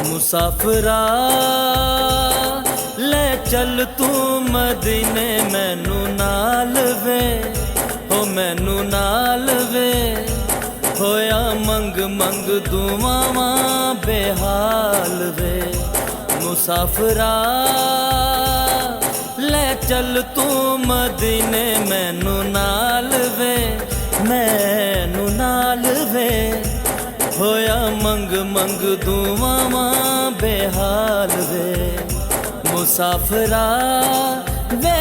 मुसाफिरा ले चल तू मदीने मैनू नाल वे, हो मैनू नाल वे। होया मंग मंग दुआवां बेहाल वे। मुसाफिरा ले चल तू मदीने मैनू नाल वे, मैनू नाल वे। होया मंग मंग दुआवां बेहाल वे। मुसाफिरा वे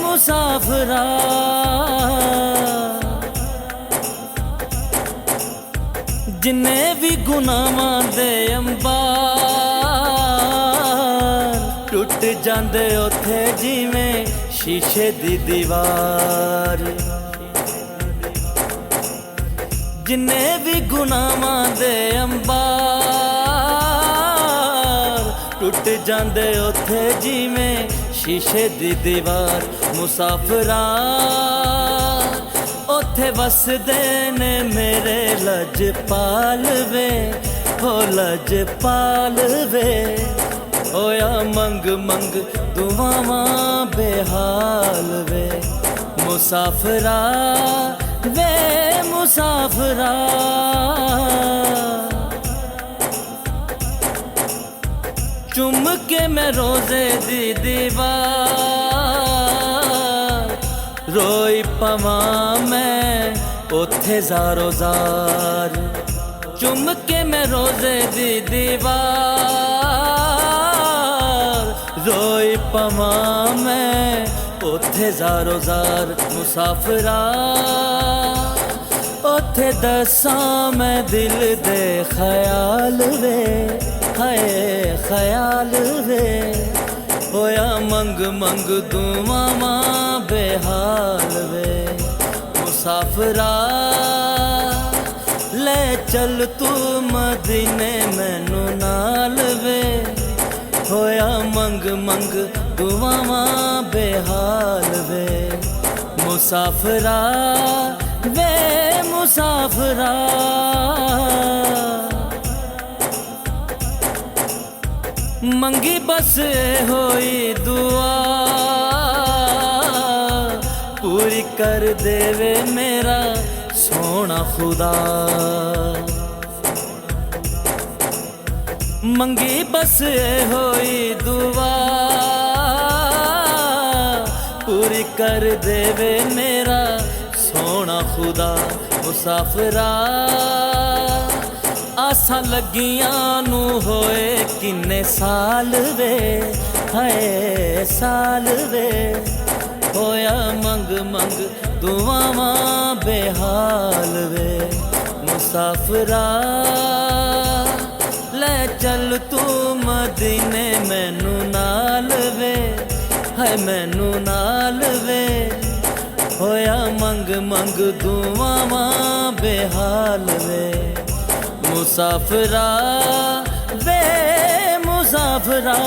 मुसाफिरा, जिन्ने भी गुनाहां दे अंबार टुट जांदे उथे जिवें शीशे दी दीवार। जिन्ने भी गुनाहां दे अंबार टुट जांदे उथे जिवें शीशे दी दीवार। मुसाफिरा उथे वसदे ने मेरे लजपाल वे, हो लजपाल वे। होया मंग मंग दुआवां बेहाल वे। मुसाफिरा वे मुसाफिरा, चुम के मैं रोजे दी दीवार रोई पवां मैं उथे ज़ारो ज़ार। चुम के मैं रोजे दी दीवार रोई पवां मैं उथे ज़ारो ज़ार। मुसाफिरा उथे दसां मैं दिल दे ख्याल वे, हाय ख्याल वे। होया मंग मंग दुआवां बेहाल वे। मुसाफिरा ले चल तू मदीने मैनू नाल वे। होया मंग मंग दुआवां बेहाल वे। मुसाफिरा वे मुसाफिरा, मंगी बस होई दुआ पूरी कर देवे मेरा सोना खुदा। मंगी बस होई दुआ पूरी कर देवे मेरा सोना खुदा। मुसाफिरा आसां लगियां नू होए किन्ने साल वे, हाय साल वे। होया मंग मंग दुआवां बेहाल वे। मुसाफिरा ले चल तू मदीने मैनू नाल वे, हाय मैनू नाल वे। होया मंग मंग दुआवां बेहाल वे। मुसाफिरा वे मुसाफिरा।